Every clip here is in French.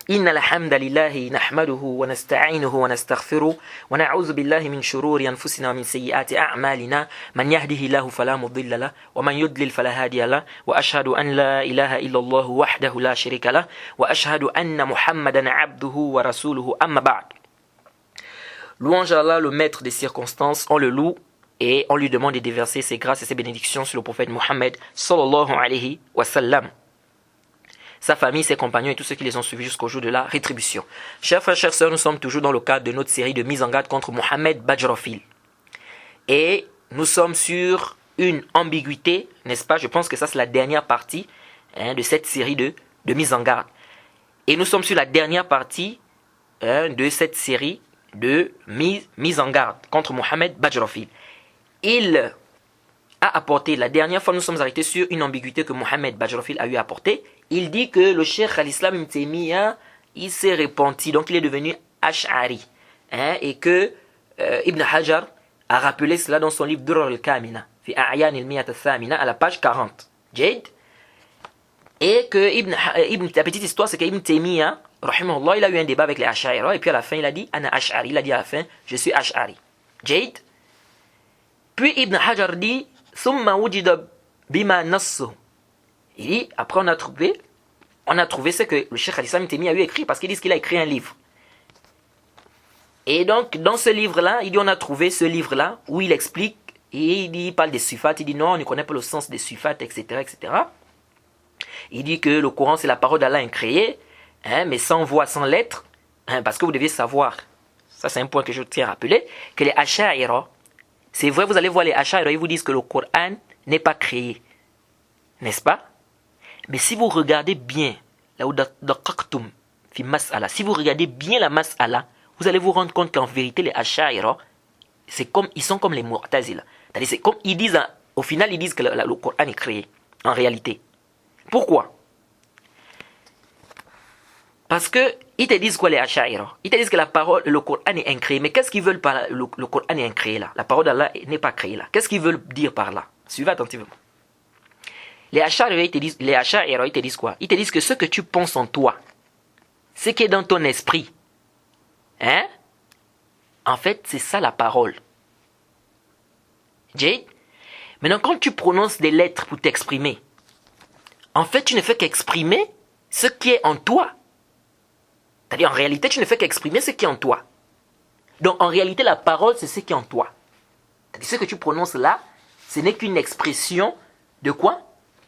إن الحمد لله نحمده ونستعينه ونستغفره ونعوذ بالله من شرور أنفسنا ومن سيئات أعمالنا من يهده الله فلا مضل له ومن يضلل فلا هادي له وأشهد أن لا إله إلا الله وحده لا شريك له وأشهد أن محمدا عبده ورسوله أما بعد. Louange à Allah, le maître des circonstances, on le loue et on lui demande de déverser ses grâces et ses bénédictions sur le prophète Mohammed sallallahu alayhi wa sallam, sa famille, ses compagnons et tous ceux qui les ont suivis jusqu'au jour de la rétribution. Chers frères, chères sœurs, nous sommes toujours dans le cadre de notre série de mise en garde contre Mohamed Bajrafil. Et nous sommes sur une ambiguïté, n'est-ce pas? Je pense que ça c'est la dernière partie de cette série de mise en garde. Et nous sommes sur la dernière partie de cette série de mise en garde contre Mohamed Bajrafil. Il a apporté, la dernière fois nous sommes arrêtés sur une ambiguïté que Mohamed Bajrafil a eu à apporter. Il dit que le cheikh al-Islam Ibn Taymiyyah, il s'est repenti, donc il est devenu Ash'ari. Et que Ibn Hajar a rappelé cela dans son livre Durar al-Kamina, fi A'yan al-Miyat al-Thamina, à la page 40. Jade. Et que la petite histoire, c'est qu'Ibn Taymiyyah, rahimahullah, il a eu un débat avec les Ash'ari, et puis à la fin, il a dit Ana Ash'ari, il a dit à la fin, je suis Ash'ari. Jade. Puis Ibn Hajar dit Thumma wujida bima nassu. Il dit, après on a trouvé ce que le cheikh al-Islam Ibn Taymiyyah a eu écrit, parce qu'il dit qu'il a écrit un livre. Et donc, dans ce livre-là, il dit, on a trouvé ce livre-là, où il explique, et il parle des sufats, il dit non, on ne connaît pas le sens des sufats, etc., etc. Il dit que le Coran, c'est la parole d'Allah incréée, mais sans voix, sans lettres, parce que vous deviez savoir, ça c'est un point que je tiens à rappeler, que les Asha'ira, c'est vrai, vous allez voir les Asha'ira, ils vous disent que le Coran n'est pas créé, n'est-ce pas? Mais si vous regardez bien, si vous regardez bien la mas'ala, vous allez vous rendre compte qu'en vérité, les Asha'ira, ils sont comme les Mu'tazila. C'est comme ils disent, au final, ils disent que le Coran est créé, en réalité. Pourquoi? Parce que ils te disent quoi les Asha'ira? Ils te disent que le Coran est incréé. Mais qu'est-ce qu'ils veulent par là? Le Coran est incréé là. La parole d'Allah n'est pas créée là. Qu'est-ce qu'ils veulent dire par là? Suivez attentivement. Les Asha'ira, ils te disent quoi? Ils te disent que ce que tu penses en toi, ce qui est dans ton esprit, en fait, c'est ça la parole. Jade? Maintenant, quand tu prononces des lettres pour t'exprimer, en fait, tu ne fais qu'exprimer ce qui est en toi. C'est-à-dire, en réalité, tu ne fais qu'exprimer ce qui est en toi. Donc, en réalité, la parole, c'est ce qui est en toi. C'est-à-dire, ce que tu prononces là, ce n'est qu'une expression de quoi?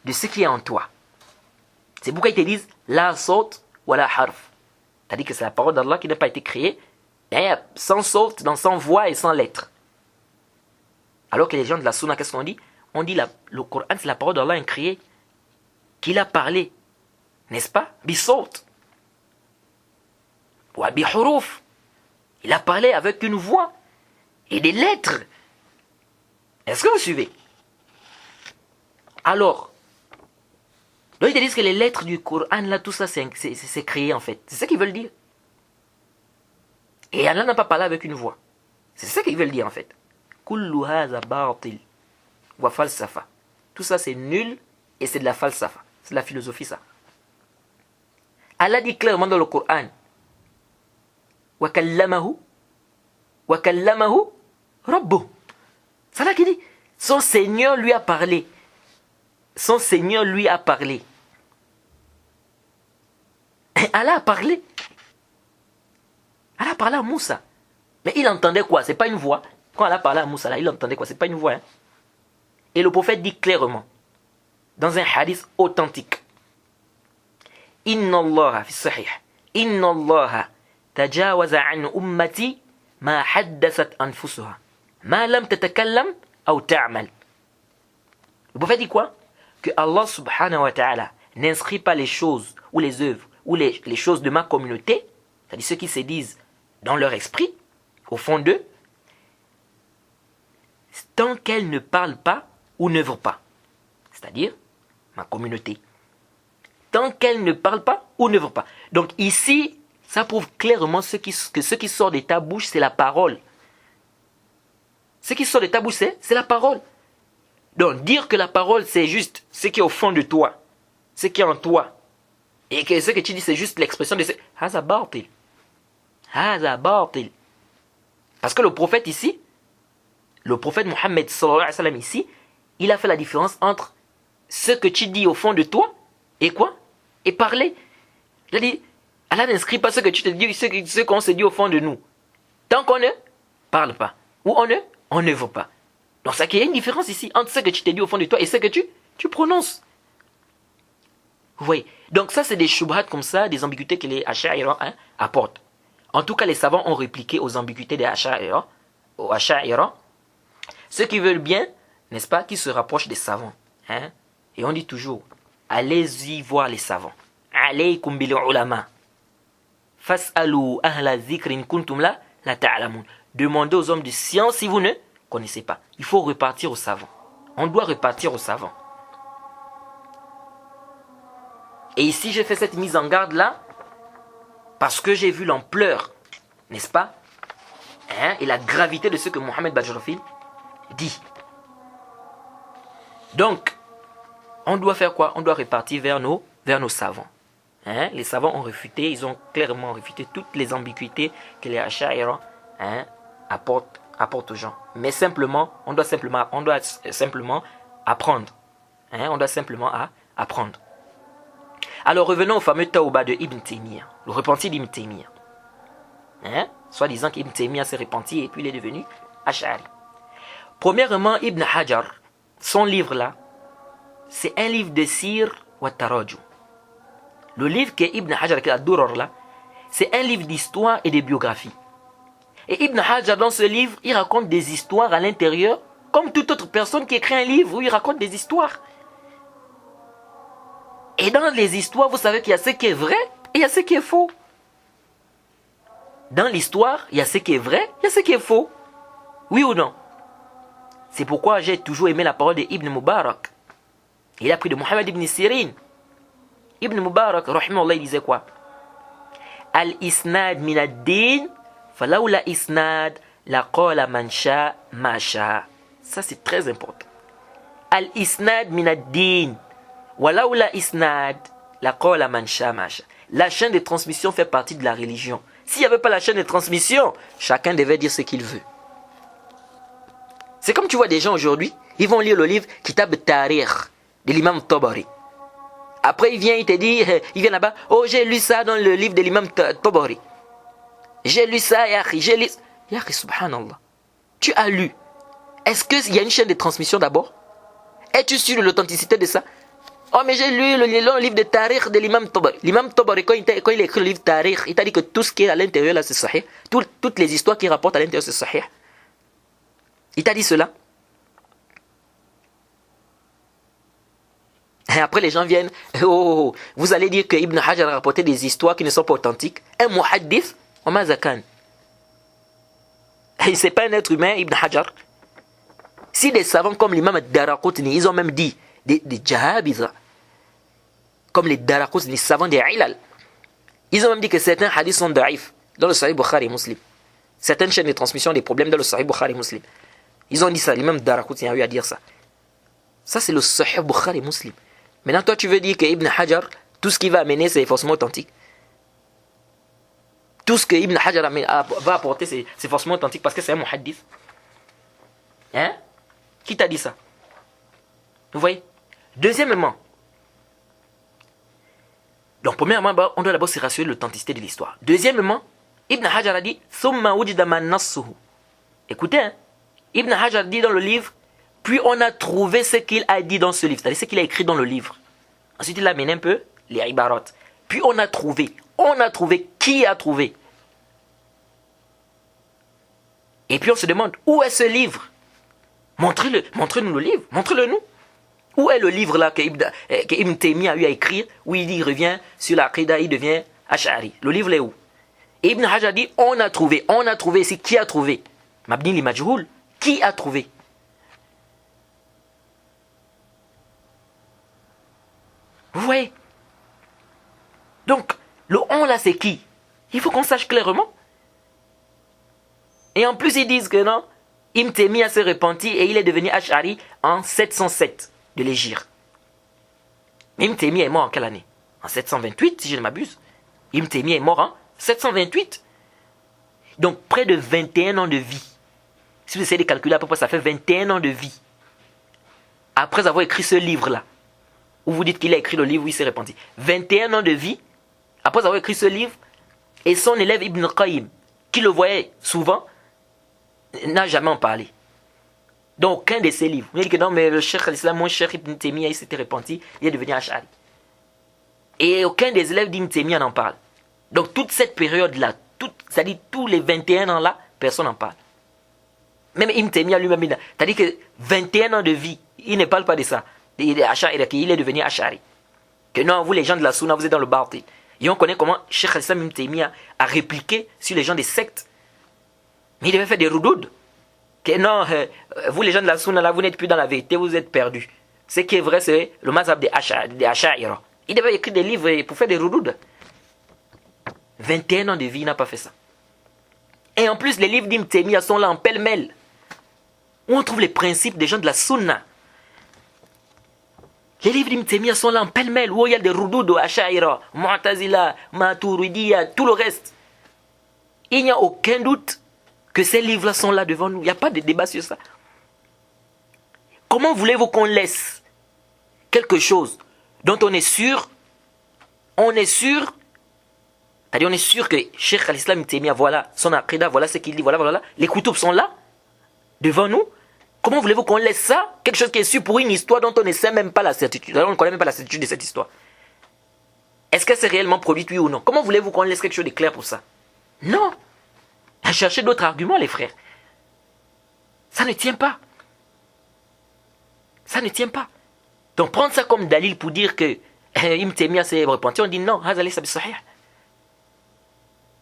De ce qui est en toi. C'est pourquoi ils te disent la saute ou la harf. C'est-à-dire que c'est la parole d'Allah qui n'a pas été créée sans saute, sans voix et sans lettres. Alors que les gens de la Sunna, qu'est-ce qu'on dit? On dit le Coran, c'est la parole d'Allah incréée, qu'il a parlé, n'est-ce pas? Bi-saute. Ou bi-huruf. Il a parlé avec une voix et des lettres. Est-ce que vous suivez? Alors, donc ils te disent que les lettres du Coran, là, tout ça, c'est créé en fait. C'est ça qu'ils veulent dire. Et Allah n'a pas parlé avec une voix. C'est ça qu'ils veulent dire en fait. Kullu hadha batil wa falsafa. Tout ça, c'est nul et c'est de la falsafa. C'est de la philosophie, ça. Allah dit clairement dans le Coran Wa kallamahu rabbuh. C'est là qu'il dit son Seigneur lui a parlé. Son Seigneur lui a parlé. Et Allah a parlé. Allah a parlé à Moussa. Mais il entendait quoi? C'est pas une voix. Quand Allah a parlé à Moussa, là, il entendait quoi? C'est pas une voix. Et le prophète dit clairement, dans un hadith authentique, Inna Allah fi sahih. Inna Allah tajawaza an ummati ma haddathat anfusuha. Ma lam tatakallam ou ta'mal. Le prophète dit quoi? Que Allah subhanahu wa ta'ala n'inscrit pas les choses ou les œuvres ou les choses de ma communauté, c'est-à-dire ceux qui se disent dans leur esprit, au fond d'eux, tant qu'elles ne parlent pas ou n'œuvrent pas. C'est-à-dire ma communauté. Tant qu'elles ne parlent pas ou n'œuvrent pas. Donc ici, ça prouve clairement que ce qui sort de ta bouche, c'est la parole. Ce qui sort de ta bouche, c'est la parole. Donc dire que la parole, c'est juste ce qui est au fond de toi, ce qui est en toi, Et que ce que tu dis, c'est juste l'expression de ce... Haza batil. Haza batil. Parce que le prophète ici, le prophète Mohammed sallallahu alayhi wa sallam ici, il a fait la différence entre ce que tu dis au fond de toi et quoi? Et parler. Il a dit, Allah n'inscrit pas ce que tu te dis, ce qu'on se dit au fond de nous. Tant qu'on ne parle pas. Ou on ne veut pas. Donc ça qu'il y a une différence ici entre ce que tu te dis au fond de toi et ce que tu prononces. Vous voyez? Donc ça c'est des shubhat comme ça, des ambiguïtés que les Ash'ira apportent. En tout cas les savants ont répliqué aux ambiguïtés des Ash'ira, aux Ash'ira, ceux qui veulent bien, n'est-ce pas, qui se rapprochent des savants. Et on dit toujours, allez-y voir les savants. Alaykum bil ulama. Fas'alu ahla dhikrin kuntum la ta'lamun. Demandez aux hommes de science si vous ne connaissez pas. Il faut repartir aux savants. On doit repartir aux savants. Et ici, j'ai fait cette mise en garde là parce que j'ai vu l'ampleur, n'est-ce pas, et la gravité de ce que Mohamed Bajrafil dit. Donc, on doit faire quoi? On doit repartir vers nos savants. Les savants ont réfuté, ils ont clairement réfuté toutes les ambiguïtés que les Ash'ira apportent aux gens. Mais simplement, on doit simplement apprendre. On doit simplement apprendre. Alors revenons au fameux Tawba de Ibn Taymiyyah, le repenti d'Ibn Taymiyyah. Soit disant qu'Ibn Taymiyyah s'est repenti et puis il est devenu Ash'ari. Premièrement, Ibn Hajar, son livre là, c'est un livre de Sir wa Taraju. Le livre que Ibn Hajar, qui est Ad-Durar là, c'est un livre d'histoire et de biographie. Et Ibn Hajar, dans ce livre, il raconte des histoires à l'intérieur, comme toute autre personne qui écrit un livre où il raconte des histoires. Et dans les histoires, vous savez qu'il y a ce qui est vrai et il y a ce qui est faux. Dans l'histoire, il y a ce qui est vrai, il y a ce qui est faux. Oui ou non? C'est pourquoi j'ai toujours aimé la parole d'Ibn Mubarak. Il a pris de Mohammed ibn Sirin. Ibn Mubarak, rahimahullah, il disait quoi? Al-isnad min ad-din, falawla isnad, la qala man sha ma sha. Ça c'est très important. Al-isnad min ad-din, walawla isnad, la qala man sha ma sha. La chaîne de transmission fait partie de la religion. S'il n'y avait pas la chaîne de transmission, chacun devait dire ce qu'il veut. C'est comme tu vois des gens aujourd'hui, ils vont lire le livre Kitab al-Tarikh de l'imam Tabari. Après, il vient là-bas, oh, j'ai lu ça dans le livre de l'imam Tabari. J'ai lu ça, Yahri, j'ai lu... Yahri, subhanallah. Tu as lu. Est-ce qu'il y a une chaîne de transmission d'abord? Es-tu sûr de l'authenticité de ça? Oh, mais j'ai lu le livre de Tarikh de l'imam Tabari. L'imam Tabari, quand il a écrit le livre Tarikh, il t'a dit que tout ce qui est à l'intérieur, là, c'est sahih. Toutes les histoires qu'il rapporte à l'intérieur, c'est sahih. Il t'a dit cela? Et après les gens viennent, vous allez dire que Ibn Hajar a rapporté des histoires qui ne sont pas authentiques. Un muhaddith, Omar Zakan. Et c'est pas un être humain, Ibn Hajar. Si des savants comme l'imam Daraqutni, ils ont même dit, des Jahabiza, comme les Daraqutni, les savants des Ilal, ils ont même dit que certains hadiths sont da'if dans le Sahih Bukhari et Muslim. Certaines chaînes de transmission ont des problèmes dans le Sahih Bukhari et Muslim. Ils ont dit ça, l'imam Daraqutni a eu à dire ça. Ça c'est le Sahih Bukhari et Muslim. Maintenant, toi, tu veux dire que Ibn Hajar, tout ce qu'il va amener, c'est forcément authentique. Tout ce que Ibn Hajar va apporter, c'est forcément authentique parce que c'est un muhaddith. Qui t'a dit ça? Vous voyez? Deuxièmement, donc premièrement, on doit d'abord se rassurer de l'authenticité de l'histoire. Deuxièmement, Ibn Hajar a dit Thumma wujida man nassuhu. Écoutez, Ibn Hajar dit dans le livre, puis on a trouvé ce qu'il a dit dans ce livre, c'est-à-dire ce qu'il a écrit dans le livre. Ensuite, il a mené un peu les ibarat. Puis on a trouvé, qui a trouvé. Et puis on se demande, où est ce livre? Montrez-nous le livre, montrez-le nous. Où est le livre là que Ibn Taymiyyah a eu à écrire, où il revient sur la Aqida, il devient Ash'ari. Le livre est où? Et Ibn Hajar dit, on a trouvé, c'est qui a trouvé? Mabni li majhoul, qui a trouvé? Vous voyez? Donc, le on là, c'est qui? Il faut qu'on sache clairement. Et en plus, ils disent que non, Ibn Taymiyyah s'est repenti et il est devenu Ash'ari en 707 de l'Hégire. Ibn Taymiyyah est mort en quelle année? en 728, si je ne m'abuse. Ibn Taymiyyah est mort en 728. Donc près de 21 ans de vie. Si vous essayez de calculer à peu près, ça fait 21 ans de vie. Après avoir écrit ce livre-là, où vous dites qu'il a écrit le livre où il s'est repenti. 21 ans de vie, après avoir écrit ce livre, et son élève Ibn Qayyim, qui le voyait souvent, n'a jamais en parlé. Donc aucun de ses livres. Vous dites que non, mais le Cheikh al-Islam, mon Cheikh Ibn Taymiyyah, il s'était repenti, il est devenu Ash'ari. Et aucun des élèves d'Ibn Taymiyyah n'en parle. Donc toute cette période-là, c'est-à-dire tous les 21 ans-là, personne n'en parle. Même Ibn Taymiyyah lui-même, c'est-à-dire que 21 ans de vie, il ne parle pas de ça. Il est devenu Ash'ari. Que non, vous les gens de la Sunna, vous êtes dans le Batil. Et on connaît comment Cheikh al-Islam Ibn Taymiyyah a répliqué sur les gens des sectes. Mais il devait faire des roudoud. Que non, vous les gens de la Sunna, là, vous n'êtes plus dans la vérité, vous êtes perdus. Ce qui est vrai, c'est le mazhab des Ash'ari. Il devait écrire des livres pour faire des roudoud. 21 ans de vie, il n'a pas fait ça. Et en plus, les livres d'Ibn Taymiyyah sont là en pêle-mêle. Où on trouve les principes des gens de la Sunna. Les livres d'Ibn Taymiyyah sont là en pêle-mêle, où il y a des roudoud, Ash'aira, Mu'tazila, Maturidiyya, tout le reste. Il n'y a aucun doute que ces livres-là sont là devant nous. Il n'y a pas de débat sur ça. Comment voulez-vous qu'on laisse quelque chose dont on est sûr, c'est-à-dire on est sûr que Cheikh al-Islam Ibn Taymiyyah, voilà son aqidah, voilà ce qu'il dit, voilà, les koutoubs sont là, devant nous. Comment voulez-vous qu'on laisse ça, quelque chose qui est sûr pour une histoire dont on ne sait même pas la certitude, on ne connaît même pas la certitude de cette histoire. Est-ce que c'est réellement produit, oui ou non? Comment voulez-vous qu'on laisse quelque chose de clair pour ça? Non. Cherchez d'autres arguments, les frères. Ça ne tient pas. Ça ne tient pas. Donc prendre ça comme dalil pour dire que Ibn Taymiyyah s'est repenti, on dit non,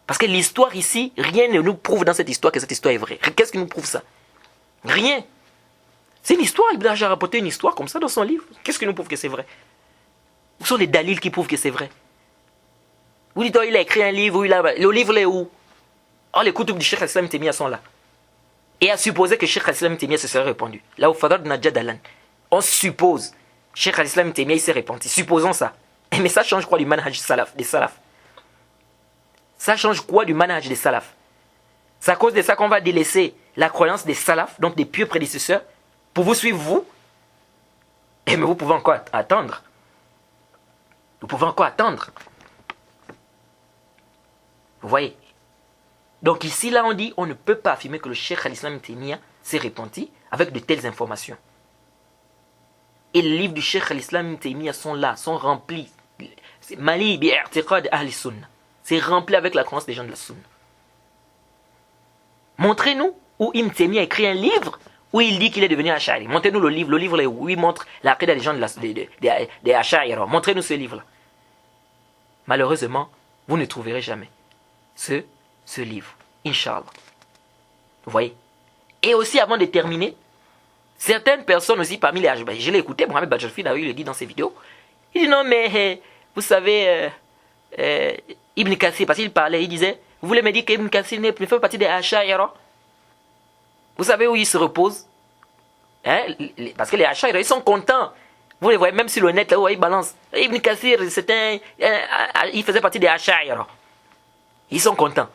parce que l'histoire ici, rien ne nous prouve dans cette histoire que cette histoire est vraie. Qu'est-ce qui nous prouve ça? Rien. C'est une histoire, Ibn Hajar a rapporté une histoire comme ça dans son livre. Qu'est-ce qui nous prouve que c'est vrai? Où sont les dalils qui prouvent que c'est vrai? Vous dites, oh, il a écrit un livre, le livre est où? Oh, les koutoubs du Cheikh al-Islam Ibn Taymiyyah sont là. Et à supposer que Cheikh al-Islam Ibn Taymiyyah se serait répandu. Là où Fadad Najjad Alan. On suppose. Cheikh al-Islam Ibn Taymiyyah s'est répandu. Supposons ça. Mais ça change quoi du manhaj des salaf? Ça change quoi du manhaj des salaf? C'est à cause de ça qu'on va délaisser la croyance des salaf, donc des pieux prédécesseurs, pour vous suivre vous. Mais vous pouvez encore attendre. Vous pouvez encore attendre. Vous voyez? Donc ici, là, on dit, on ne peut pas affirmer que le Cheikh al-Islam Ibn Taymiyyah s'est repenti avec de telles informations. Et les livres du Cheikh al-Islam Ibn Taymiyyah sont là, sont remplis. C'est Mali bi'i'tiqad ahli sunna. C'est rempli avec la croyance des gens de la sunna. Montrez-nous où Ibn Taymiyyah a écrit un livre où il dit qu'il est devenu Ash'ari. Montrez-nous le livre où il montre l'aqida des gens des Ash'ari. Montrez-nous ce livre-là. Malheureusement, vous ne trouverez jamais ce livre. Inch'Allah. Vous voyez? Et aussi, avant de terminer, certaines personnes aussi parmi les Ash'ari, je l'ai écouté, Mohamed Bajjalfi, il le dit dans ses vidéos, il dit non mais, vous savez, Ibn Kathir, parce qu'il parlait, il disait, vous voulez me dire qu'Ibn Kathir ne fait pas partie des Ash'ari? Vous savez où ils se reposent? Hein? Parce que les Ash'ari, ils sont contents. Vous les voyez même sur le net, là où ils balancent. Ibn Kathir, il faisait partie des Ash'ari. Ils sont contents.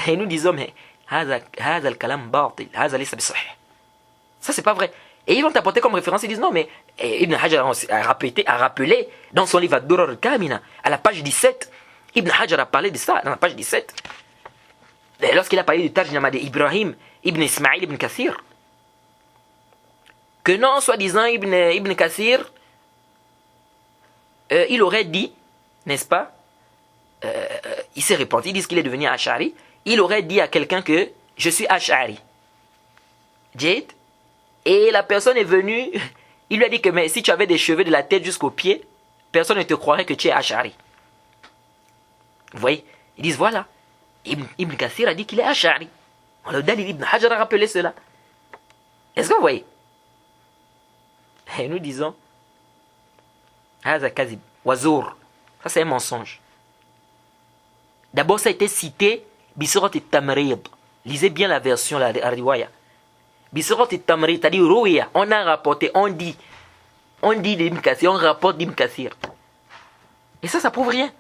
Et nous disons, mais ça c'est pas vrai. Et ils vont t'apporter comme référence, ils disent non, mais Ibn Hajar a rappelé dans son livre Ad-Durar al-Kamina, à la page 17, Ibn Hajar a parlé de ça, dans la page 17, lorsqu'il a parlé du Tarjama d'Ibrahim, Ibn Ismaïl, Ibn Kathir, que non, soi-disant, Ibn Kathir, il aurait dit, n'est-ce pas, il s'est repenti, ils disent qu'il est devenu Ash'ari, il aurait dit à quelqu'un que je suis Ash'ari. Jade. Et la personne est venue, il lui a dit que mais si tu avais des cheveux de la tête jusqu'aux pieds, personne ne te croirait que tu es Ash'ari. Vous voyez? Ils disent voilà, Ibn Kathir a dit qu'il est Ash'ari. Le Dalil Ibn Hajar a rappelé cela. Est-ce que vous voyez? Et nous disons, Haza Kazib, Wazour. Ça c'est un mensonge. D'abord ça a été cité, Bisurat et-Tamrid. Lisez bien la version, la riwaya. Bisurat et-Tamrid, c'est-à-dire Rouya. On a rapporté, on dit d'Ibn Kathir, on rapporte d'Ibn Kathir. Et ça prouve rien.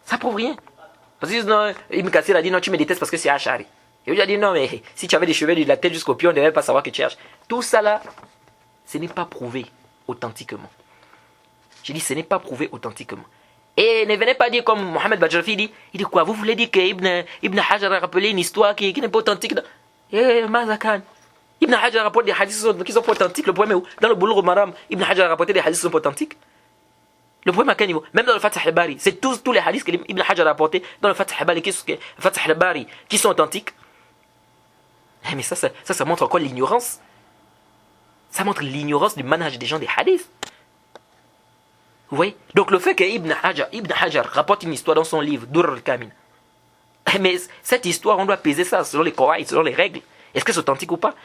Ça prouve rien. Parce que non, Ibn Kathir a dit non, tu me détestes parce que c'est Ash'ari. Et lui a dit non, mais si tu avais des cheveux de la tête jusqu'au pied, on ne devait pas savoir que tu es Ash'ari. Tout ça là, ce n'est pas prouvé authentiquement. J'ai dit ce n'est pas prouvé authentiquement. Et ne venez pas dire comme Mohamed Badjarafi dit, il dit quoi? Vous voulez dire que Ibn Hajar a rappelé une histoire qui n'est pas authentique? Eh, Mazakan. Ibn Hajar rapporte des hadiths qui sont pas authentiques. Le problème est où? Dans le Boulough al-Maram, Ibn Hajar a rapporté des hadiths qui sont pas authentiques. Le problème à quel niveau? Même dans le Fath al-Bari, c'est tous les hadiths que Ibn Hajar a rapportés dans le Fath al-Bari qui sont authentiques. Mais ça montre encore l'ignorance. Ça montre l'ignorance du manhaj des gens des hadiths. Vous voyez? Donc le fait que Ibn Hajar rapporte une histoire dans son livre, Durr al-Kamin. Mais cette histoire, on doit peser ça selon les Qawa'id, selon les règles. Est-ce que c'est authentique ou pas?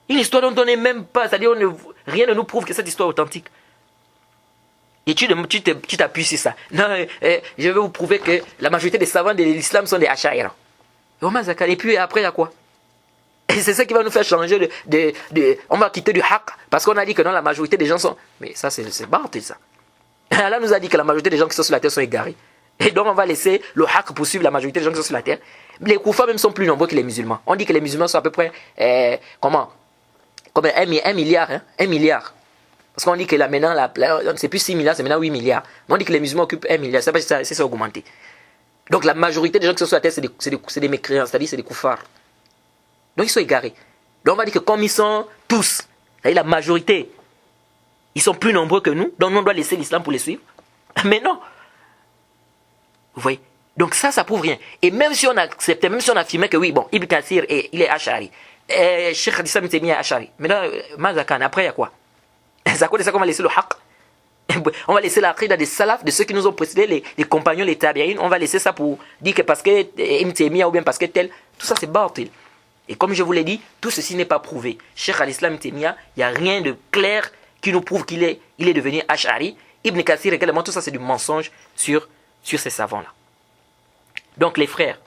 Une histoire dont on n'est même pas, c'est-à-dire rien ne nous prouve que cette histoire est authentique. Et tu t'appuies sur ça. Non, je vais vous prouver que la majorité des savants de l'islam sont des Ash'aïra. Et puis après, il y a quoi? Et c'est ça qui va nous faire changer on va quitter du haqq. Parce qu'on a dit que non, la majorité des gens sont... Mais ça, c'est barté, ça. Allah nous a dit que la majorité des gens qui sont sur la terre sont égarés. Et donc, on va laisser le haqq poursuivre la majorité des gens qui sont sur la terre. Les koufars même sont plus nombreux que les musulmans. On dit que les musulmans sont à peu près... Comme 1 milliard, hein? 1 milliard. Parce qu'on dit que là maintenant, c'est plus 6 milliards, c'est maintenant 8 milliards. Mais on dit que les musulmans occupent 1 milliard. C'est pas si ça a augmenté. Donc la majorité des gens qui sont sur la terre, c'est des mécréants, c'est-à-dire c'est des koufars. Donc ils sont égarés. Donc on va dire que comme ils sont tous, c'est-à-dire la majorité, ils sont plus nombreux que nous, donc on doit laisser l'islam pour les suivre. Mais non. Vous voyez? Donc ça prouve rien. Et même si on acceptait, même si on affirmait que oui, bon, Ibn Kathir, il est Ash'ari. Cheikh Hadissam était mis à Ash'ari. Mais là, Mazakan, après il y a quoi? C'est à cause de ça qu'on va laisser le haqq. On va laisser la aqida des salafs, de ceux qui nous ont précédés, les compagnons, les tabi'in. On va laisser ça pour dire que parce que Ibn Taymiyyah ou bien parce que tel, tout ça c'est batil. Et comme je vous l'ai dit, tout ceci n'est pas prouvé. Cheikh al-Islam Ibn Taymiyyah, il n'y a rien de clair qui nous prouve qu'il est devenu Ash'ari. Ibn Kathir également, tout ça c'est du mensonge sur ces savants-là. Donc les frères,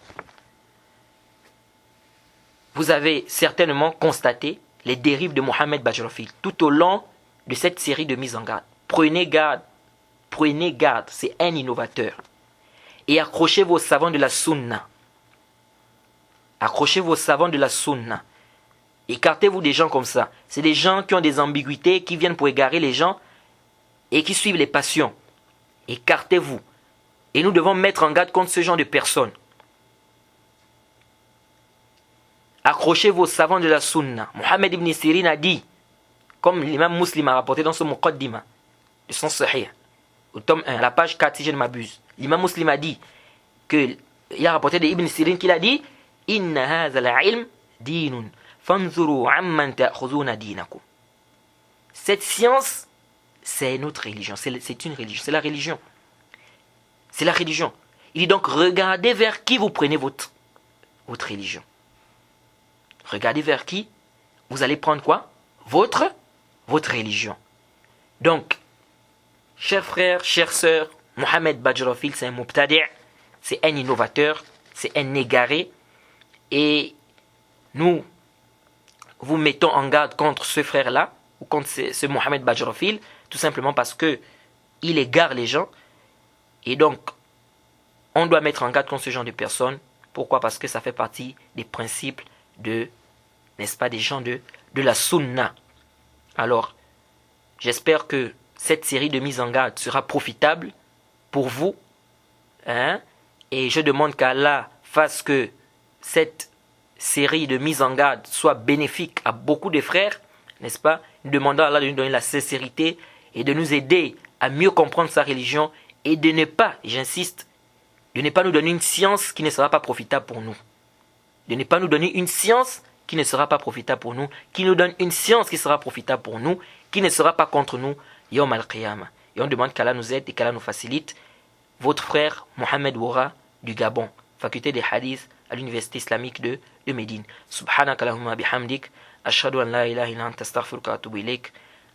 vous avez certainement constaté les dérives de Mohamed Badjarafi tout au long de cette série de mises en garde. Prenez garde, c'est un innovateur. Et accrochez vos savants de la sunna. Accrochez vos savants de la sunna. Écartez-vous des gens comme ça. C'est des gens qui ont des ambiguïtés, qui viennent pour égarer les gens et qui suivent les passions. Écartez-vous. Et nous devons mettre en garde contre ce genre de personnes. Accrochez vos savants de la sunna. Mohamed ibn Sirin a dit, comme l'imam Muslim a rapporté dans son Muqaddima, de son Sahih, au tome 1, la page 4 si je ne m'abuse, l'imam Muslim a dit, il a rapporté de Ibn Sirin qu'il a dit, Inna hadha al-ilm dinun, fanzuru amman ta'khuduna dinakum. Cette science, c'est notre religion, c'est une religion, c'est la religion. C'est la religion. Il dit donc, regardez vers qui vous prenez votre religion. Regardez vers qui vous allez prendre quoi? Votre religion. Donc, chers frères, chères sœurs, Mohamed Badjarafi, c'est un mubtadi', c'est un innovateur, c'est un égaré. Et nous vous mettons en garde contre ce frère-là, ou contre ce Mohamed Badjarafi, tout simplement parce que il égare les gens. Et donc, on doit mettre en garde contre ce genre de personnes. Pourquoi? Parce que ça fait partie des principes n'est-ce pas, des gens de la sunna. Alors, j'espère que cette série de mises en garde sera profitable pour vous. Hein? Et je demande qu'Allah fasse que cette série de mises en garde soit bénéfique à beaucoup de frères, n'est-ce pas? Nous demandons à Allah de nous donner la sincérité et de nous aider à mieux comprendre sa religion et de ne pas, j'insiste, de ne pas nous donner une science qui ne sera pas profitable pour nous. De ne pas nous donner une science qui ne sera pas profitable pour nous, qui nous donne une science qui sera profitable pour nous, qui ne sera pas contre nous, Yawm al-Qiyamah. Et on demande qu'Allah nous aide et qu'Allah nous facilite. Votre frère Mohamed Woura du Gabon, faculté des hadiths à l'université islamique de Médine. Subhanak Allahumma bihamdik, ashhadu an la ilaha illa anta astaghfiruka wa atubu ilaik.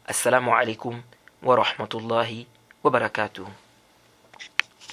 Assalamu alaikum wa rahmatullahi wa barakatuh.